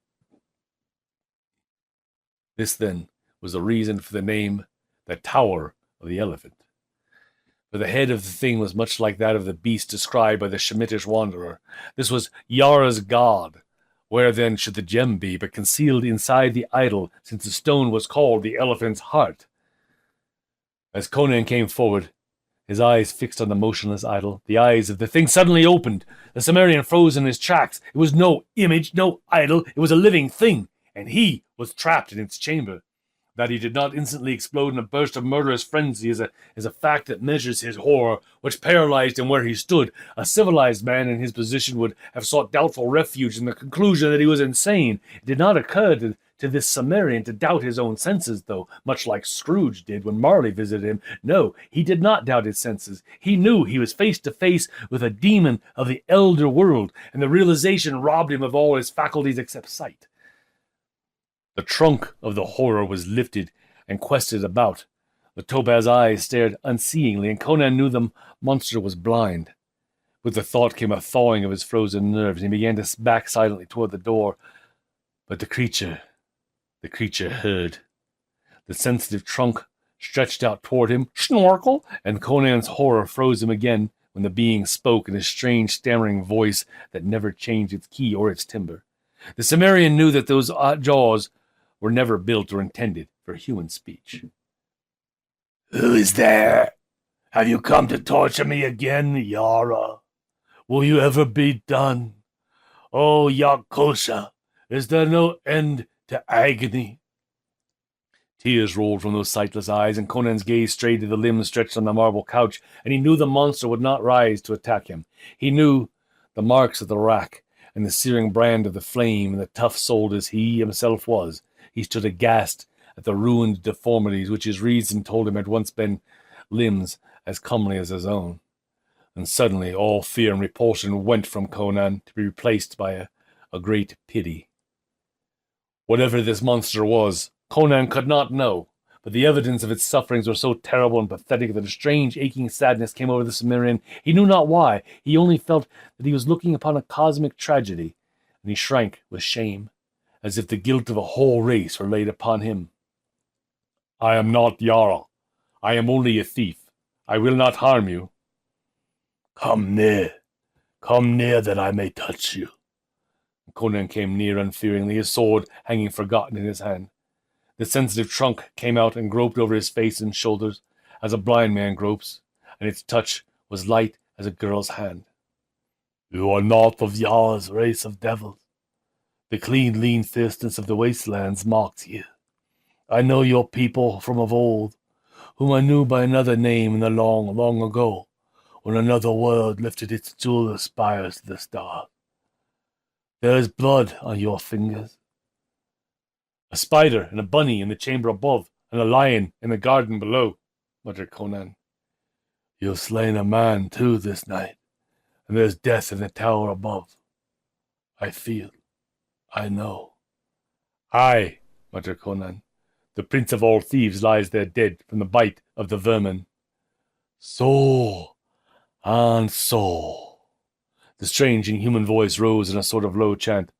This, then, was the reason for the name, the Tower of the Elephant. For the head of the thing was much like that of the beast described by the Shemitish wanderer. This was Yara's god. Where then should the gem be, but concealed inside the idol, since the stone was called the elephant's heart? As Conan came forward, his eyes fixed on the motionless idol, the eyes of the thing suddenly opened. The Cimmerian froze in his tracks. It was no image, no idol. It was a living thing, and he was trapped in its chamber. That he did not instantly explode in a burst of murderous frenzy is a fact that measures his horror, which paralyzed him where he stood. A civilized man in his position would have sought doubtful refuge in the conclusion that he was insane. It did not occur to this Cimmerian to doubt his own senses, though, much like Scrooge did when Marley visited him. No, he did not doubt his senses. He knew he was face to face with a demon of the elder world, and the realization robbed him of all his faculties except sight. The trunk of the horror was lifted and quested about. The topaz eyes stared unseeingly, and Conan knew the monster was blind. With the thought came a thawing of his frozen nerves, and he began to back silently toward the door. But the creature heard. The sensitive trunk stretched out toward him, snorkel, and Conan's horror froze him again when the being spoke in a strange, stammering voice that never changed its key or its timbre. The Cimmerian knew that those jaws were never built or intended for human speech. "Who is there? Have you come to torture me again, Yara? Will you ever be done? Oh, Yakosha, is there no end to agony?" Tears rolled from those sightless eyes, and Conan's gaze strayed to the limbs stretched on the marble couch, and he knew the monster would not rise to attack him. He knew the marks of the rack, and the searing brand of the flame, and the tough-souled as he himself was. He stood aghast at the ruined deformities which his reason told him had once been limbs as comely as his own. And suddenly all fear and repulsion went from Conan, to be replaced by a great pity. Whatever this monster was, Conan could not know, but the evidence of its sufferings were so terrible and pathetic that a strange aching sadness came over the Cimmerian. He knew not why. He only felt that he was looking upon a cosmic tragedy, and he shrank with shame, as if the guilt of a whole race were laid upon him. "I am not Yara. I am only a thief. I will not harm you." Come near that I may touch you." Conan came near unfearingly, his sword hanging forgotten in his hand. The sensitive trunk came out and groped over his face and shoulders, as a blind man gropes, and its touch was light as a girl's hand. "You are not of Yara's race of devils. The clean, lean fierceness of the wastelands mocks you. I know your people from of old, whom I knew by another name in the long, long ago, when another world lifted its jewel spires to the stars. There is blood on your fingers." "A spider and a bunny in the chamber above, and a lion in the garden below," muttered Conan. "You've slain a man, too, this night, and there's death in the tower above. I feel. I know." "Aye," muttered Conan. "The prince of all thieves lies there dead from the bite of the vermin." "So and so." The strange inhuman voice rose in a sort of low chant.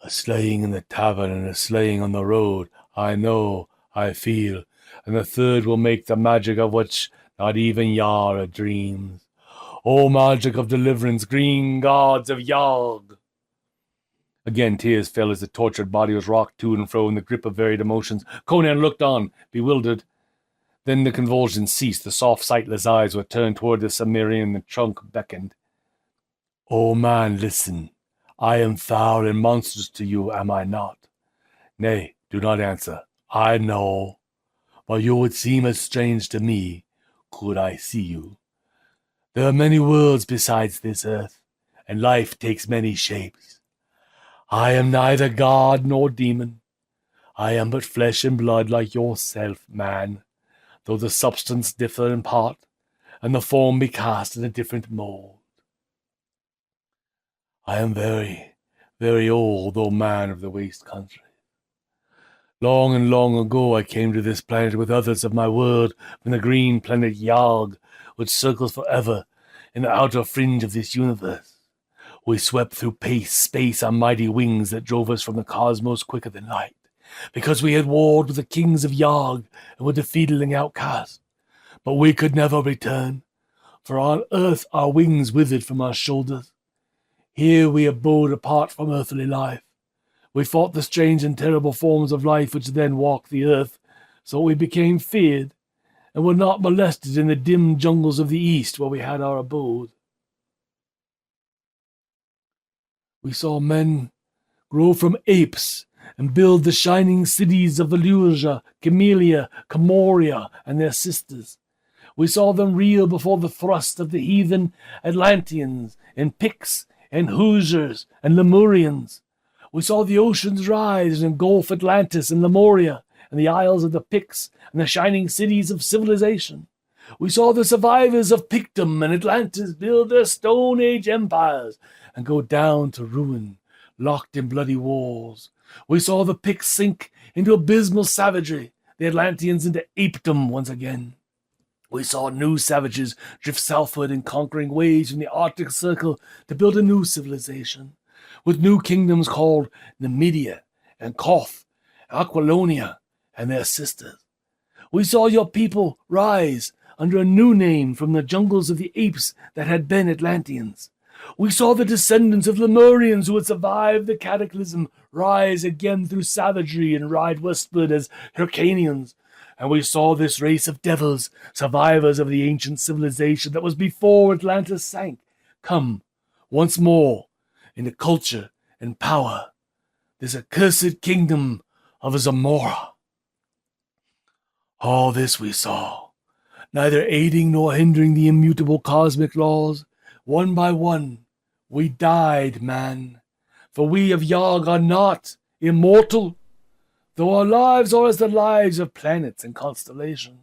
"A slaying in the tavern and a slaying on the road. I know, I feel, and the third will make the magic of which not even Yara dreams. O magic of deliverance, green gods of Yog!" Again tears fell as the tortured body was rocked to and fro in the grip of varied emotions. Conan looked on, bewildered. Then the convulsions ceased. The soft, sightless eyes were turned toward the Cimmerian, and the trunk beckoned. "O man, listen. I am foul and monstrous to you, am I not? Nay, do not answer. I know. But you would seem as strange to me, could I see you. There are many worlds besides this earth, and life takes many shapes. I am neither god nor demon. I am but flesh and blood like yourself, man, though the substance differ in part, and the form be cast in a different mold. I am very, very old, O man of the waste country. Long and long ago I came to this planet with others of my world from the green planet Yarg, which circles forever in the outer fringe of this universe. We swept through space on mighty wings that drove us from the cosmos quicker than light, because we had warred with the kings of Yarg and were defeated and outcast. But we could never return, for on earth our wings withered from our shoulders. Here we abode apart from earthly life. We fought the strange and terrible forms of life which then walked the earth, so we became feared, and were not molested in the dim jungles of the east where we had our abode. We saw men grow from apes and build the shining cities of Valusia, Camellia, Camoria, and their sisters. We saw them reel before the thrust of the heathen Atlanteans, and Picts, and Hoosiers, and Lemurians. We saw the oceans rise and engulf Atlantis and Lemuria, and the isles of the Picts, and the shining cities of civilization. We saw the survivors of Pictum and Atlantis build their Stone Age empires and go down to ruin, locked in bloody wars. We saw the Picts sink into abysmal savagery, the Atlanteans into apedom once again. We saw new savages drift southward in conquering waves from the Arctic Circle to build a new civilization, with new kingdoms called Numidia and Koth, Aquilonia, and their sisters. We saw your people rise under a new name from the jungles of the apes that had been Atlanteans. We saw the descendants of Lemurians who had survived the cataclysm rise again through savagery and ride westward as Hyrcanians. And we saw this race of devils, survivors of the ancient civilization that was before Atlantis sank, come once more into culture and power, this accursed kingdom of Zamora. All this we saw, neither aiding nor hindering the immutable cosmic laws. One by one, we died, man, for we of Yarg are not immortal, though our lives are as the lives of planets and constellations.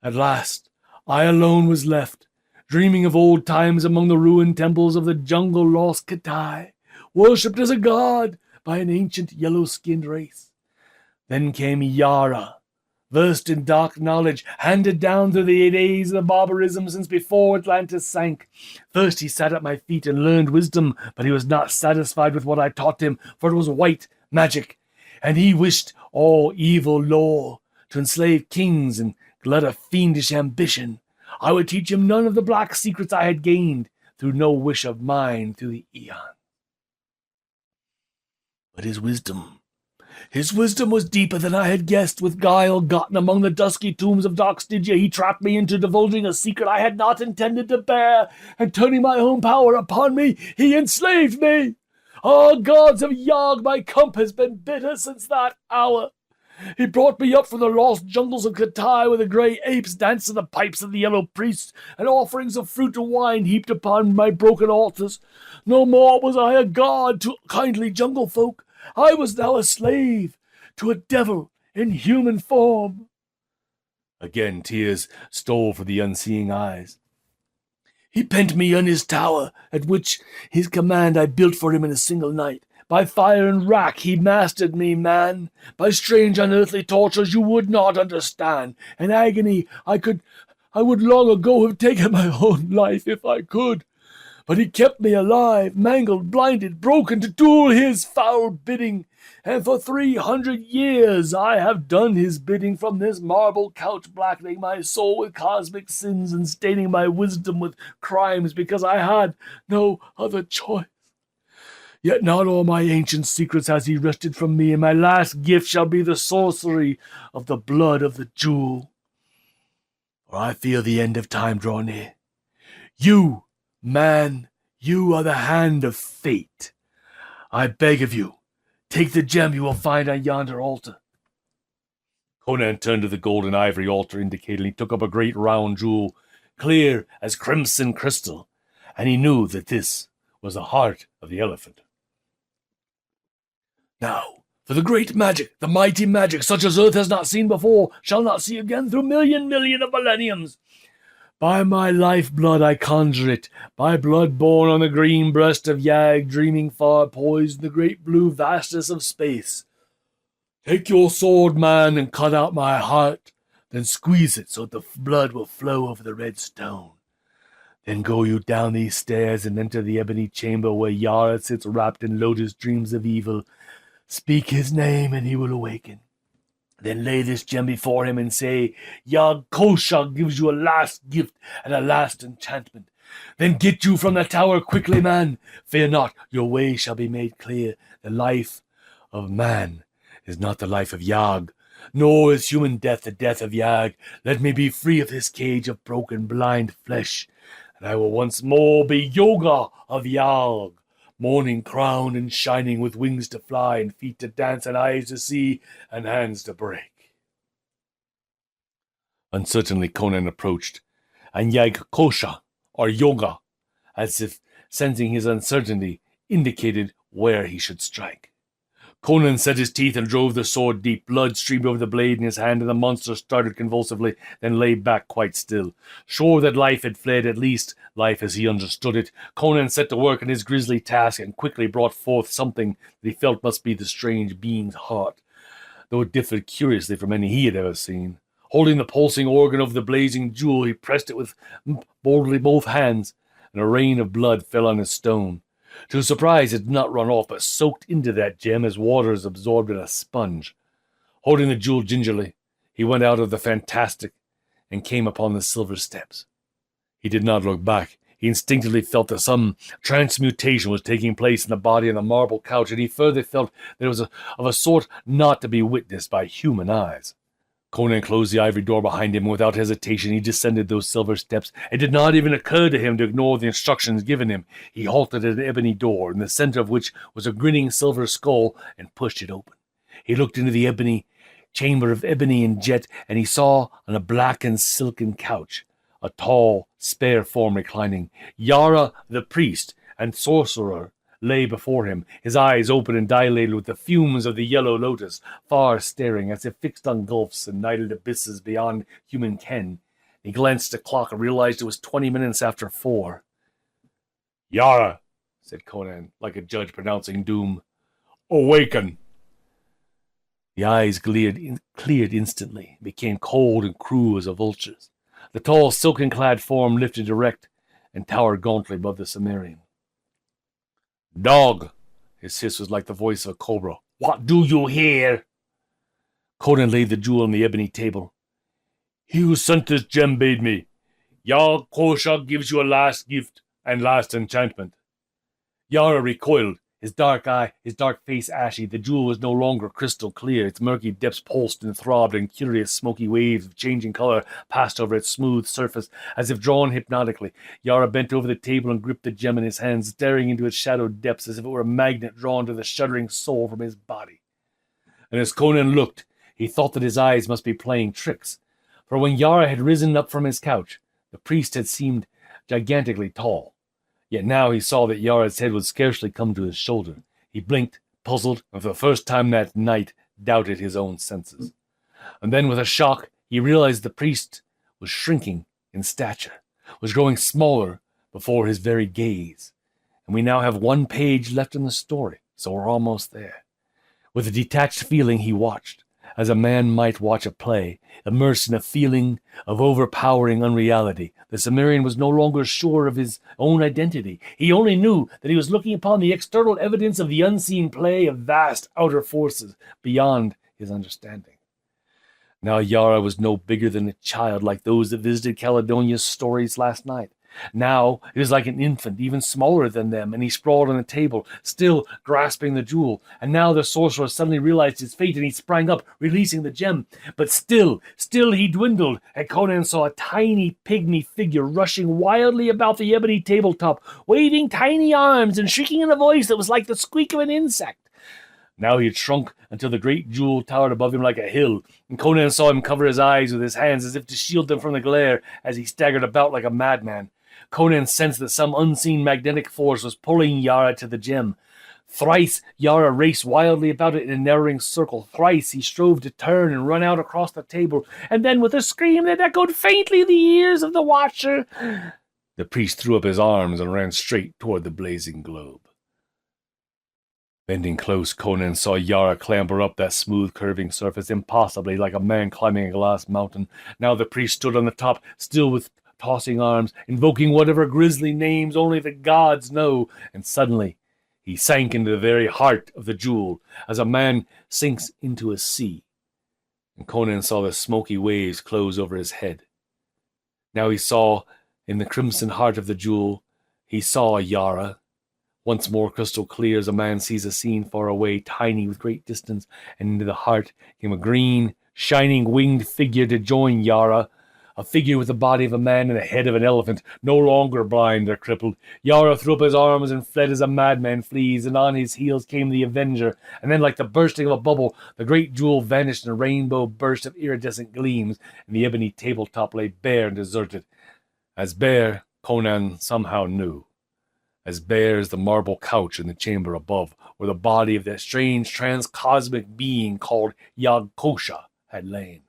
At last, I alone was left, dreaming of old times among the ruined temples of the jungle-lost Katai, worshipped as a god by an ancient yellow-skinned race. Then came Yara, versed in dark knowledge, handed down through the days of the barbarism since before Atlantis sank. First he sat at my feet and learned wisdom, but he was not satisfied with what I taught him, for it was white magic, and he wished all evil lore to enslave kings and glut a fiendish ambition. I would teach him none of the black secrets I had gained through no wish of mine through the eon. But his wisdom was deeper than I had guessed. With guile gotten among the dusky tombs of dark Stygia, he trapped me into divulging a secret I had not intended to bear, and turning my own power upon me, he enslaved me. Ah, gods of Yarg, my cup has been bitter since that hour. He brought me up from the lost jungles of Katai, where the grey apes danced to the pipes of the yellow priests, and offerings of fruit and wine heaped upon my broken altars. No more was I a god to kindly jungle folk. I was now a slave to a devil in human form. Again tears stole from the unseeing eyes. He pent me in his tower, at which his command I built for him in a single night. By fire and rack he mastered me, man. By strange unearthly tortures you would not understand. In agony I would long ago have taken my own life if I could. But he kept me alive, mangled, blinded, broken, to do his foul bidding. And for 300 years I have done his bidding from this marble couch, blackening my soul with cosmic sins and staining my wisdom with crimes, because I had no other choice. Yet not all my ancient secrets has he wrested from me, and my last gift shall be the sorcery of the blood of the jewel. for I feel the end of time draw near. You, man, you are the hand of fate. I beg of you, take the gem you will find on yonder altar. Conan turned to the gold and ivory altar indicated, and he took up a great round jewel, clear as crimson crystal, and he knew that this was the heart of the elephant. Now, for the great magic, the mighty magic, such as earth has not seen before, shall not see again through million of millenniums. By my life-blood I conjure it, by blood born on the green breast of Yag, dreaming far poised in the great blue vastness of space. Take your sword, man, and cut out my heart, then squeeze it so the blood will flow over the red stone. Then go you down these stairs and enter the ebony chamber where Yara sits wrapped in lotus dreams of evil. Speak his name and he will awaken. Then lay this gem before him and say, Yag Kosha gives you a last gift and a last enchantment. Then get you from the tower quickly, man. Fear not, your way shall be made clear. The life of man is not the life of Yag, nor is human death the death of Yag. Let me be free of this cage of broken, blind flesh, and I will once more be Yoga of Yag, morning crowned and shining, with wings to fly and feet to dance and eyes to see and hands to break. Uncertainly Conan approached, and Yag Kosha, or Yoga, as if sensing his uncertainty, indicated where he should strike. Conan set his teeth and drove the sword deep. Blood streamed over the blade in his hand, and the monster started convulsively, then lay back quite still. Sure that life had fled, at least life as he understood it, Conan set to work on his grisly task and quickly brought forth something that he felt must be the strange being's heart, though it differed curiously from any he had ever seen. Holding the pulsing organ over the blazing jewel, he pressed it with boldly both hands, and a rain of blood fell on his stone. To his surprise, it did not run off, but soaked into that gem as water is absorbed in a sponge. Holding the jewel gingerly, he went out of the fantastic and came upon the silver steps. He did not look back. He instinctively felt that some transmutation was taking place in the body on the marble couch, and he further felt that it was of a sort not to be witnessed by human eyes. Conan closed the ivory door behind him, and without hesitation he descended those silver steps. It did not even occur to him to ignore the instructions given him. He halted at an ebony door, in the center of which was a grinning silver skull, and pushed it open. He looked into the ebony chamber of ebony and jet, and he saw on a black and silken couch a tall, spare form reclining. Yara, the priest and sorcerer, lay before him, his eyes open and dilated with the fumes of the yellow lotus, far staring as if fixed on gulfs and nighted abysses beyond human ken. He glanced at the clock and realized it was 20 minutes after 4. Yara, said Conan, like a judge pronouncing doom, awaken. The eyes cleared instantly, became cold and cruel as a vulture's. The tall, silken-clad form lifted erect and towered gauntly above the Cimmerian. Dog! His hiss was like the voice of a cobra. What do you hear? Conan laid the jewel on the ebony table. He who sent this gem bade me. Yara Kosha gives you a last gift and last enchantment. Yara recoiled, his dark face ashy. The jewel was no longer crystal clear. Its murky depths pulsed and throbbed, and curious smoky waves of changing color passed over its smooth surface, as if drawn hypnotically. Yara bent over the table and gripped the gem in his hands, staring into its shadowed depths as if it were a magnet drawn to the shuddering soul from his body. And as Conan looked, he thought that his eyes must be playing tricks, for when Yara had risen up from his couch, the priest had seemed gigantically tall. Yet now he saw that Yara's head would scarcely come to his shoulder. He blinked, puzzled, and for the first time that night doubted his own senses. And then with a shock, he realized the priest was shrinking in stature, was growing smaller before his very gaze. And we now have 1 page left in the story, so we're almost there. With a detached feeling he watched, as a man might watch a play, immersed in a feeling of overpowering unreality. The Cimmerian was no longer sure of his own identity. He only knew that he was looking upon the external evidence of the unseen play of vast outer forces beyond his understanding. Now Yara was no bigger than a child, like those that visited Caledonia's stories last night. Now it was like an infant, even smaller than them, and he sprawled on the table, still grasping the jewel. And now the sorcerer suddenly realized his fate, and he sprang up, releasing the gem. But still he dwindled, and Conan saw a tiny pygmy figure rushing wildly about the ebony tabletop, waving tiny arms and shrieking in a voice that was like the squeak of an insect. Now he had shrunk until the great jewel towered above him like a hill, and Conan saw him cover his eyes with his hands as if to shield them from the glare as he staggered about like a madman. Conan sensed that some unseen magnetic force was pulling Yara to the gem. Thrice Yara raced wildly about it in a narrowing circle. Thrice he strove to turn and run out across the table, and then with a scream that echoed faintly in the ears of the watcher, the priest threw up his arms and ran straight toward the blazing globe. Bending close, Conan saw Yara clamber up that smooth, curving surface impossibly like a man climbing a glass mountain. Now the priest stood on the top, still with tossing arms, invoking whatever grisly names only the gods know, and suddenly he sank into the very heart of the jewel, as a man sinks into a sea. And Conan saw the smoky waves close over his head. Now he saw, in the crimson heart of the jewel, he saw Yara, once more crystal clear as a man sees a scene far away, tiny with great distance, and into the heart came a green, shining winged figure to join Yara, a figure with the body of a man and the head of an elephant, no longer blind or crippled. Yara threw up his arms and fled as a madman flees, and on his heels came the Avenger, and then like the bursting of a bubble, the great jewel vanished in a rainbow burst of iridescent gleams, and the ebony tabletop lay bare and deserted. As bare, Conan somehow knew. As bare as the marble couch in the chamber above, where the body of that strange transcosmic being called Yag-Kosha had lain.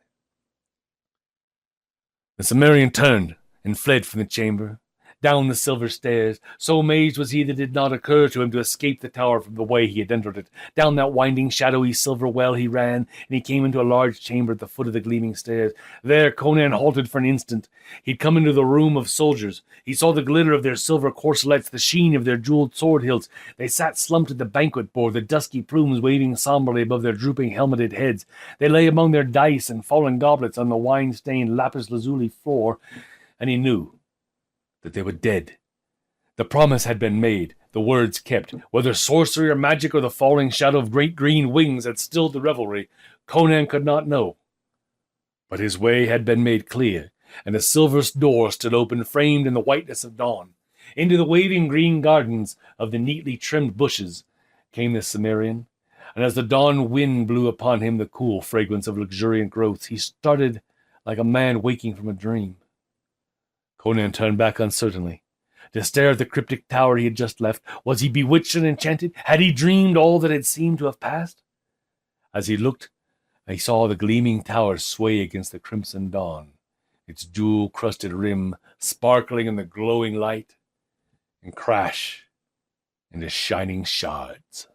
The Cimmerian turned and fled from the chamber, down the silver stairs. So amazed was he that it did not occur to him to escape the tower from the way he had entered it. Down that winding, shadowy silver well he ran, and he came into a large chamber at the foot of the gleaming stairs. There Conan halted for an instant. He'd come into the room of soldiers. He saw the glitter of their silver corselets, the sheen of their jeweled sword hilts. They sat slumped at the banquet board, the dusky plumes waving somberly above their drooping helmeted heads. They lay among their dice and fallen goblets on the wine-stained lapis lazuli floor, and he knew that they were dead. The promise had been made, the words kept. Whether sorcery or magic or the falling shadow of great green wings had stilled the revelry, Conan could not know. But his way had been made clear, and a silver door stood open, framed in the whiteness of dawn. Into the waving green gardens of the neatly trimmed bushes came the Cimmerian, and as the dawn wind blew upon him the cool fragrance of luxuriant growths, he started like a man waking from a dream. Conan turned back uncertainly, to stare at the cryptic tower he had just left. Was he bewitched and enchanted? Had he dreamed all that had seemed to have passed? As he looked, he saw the gleaming tower sway against the crimson dawn, its jewel-crusted rim sparkling in the glowing light, and crash into shining shards.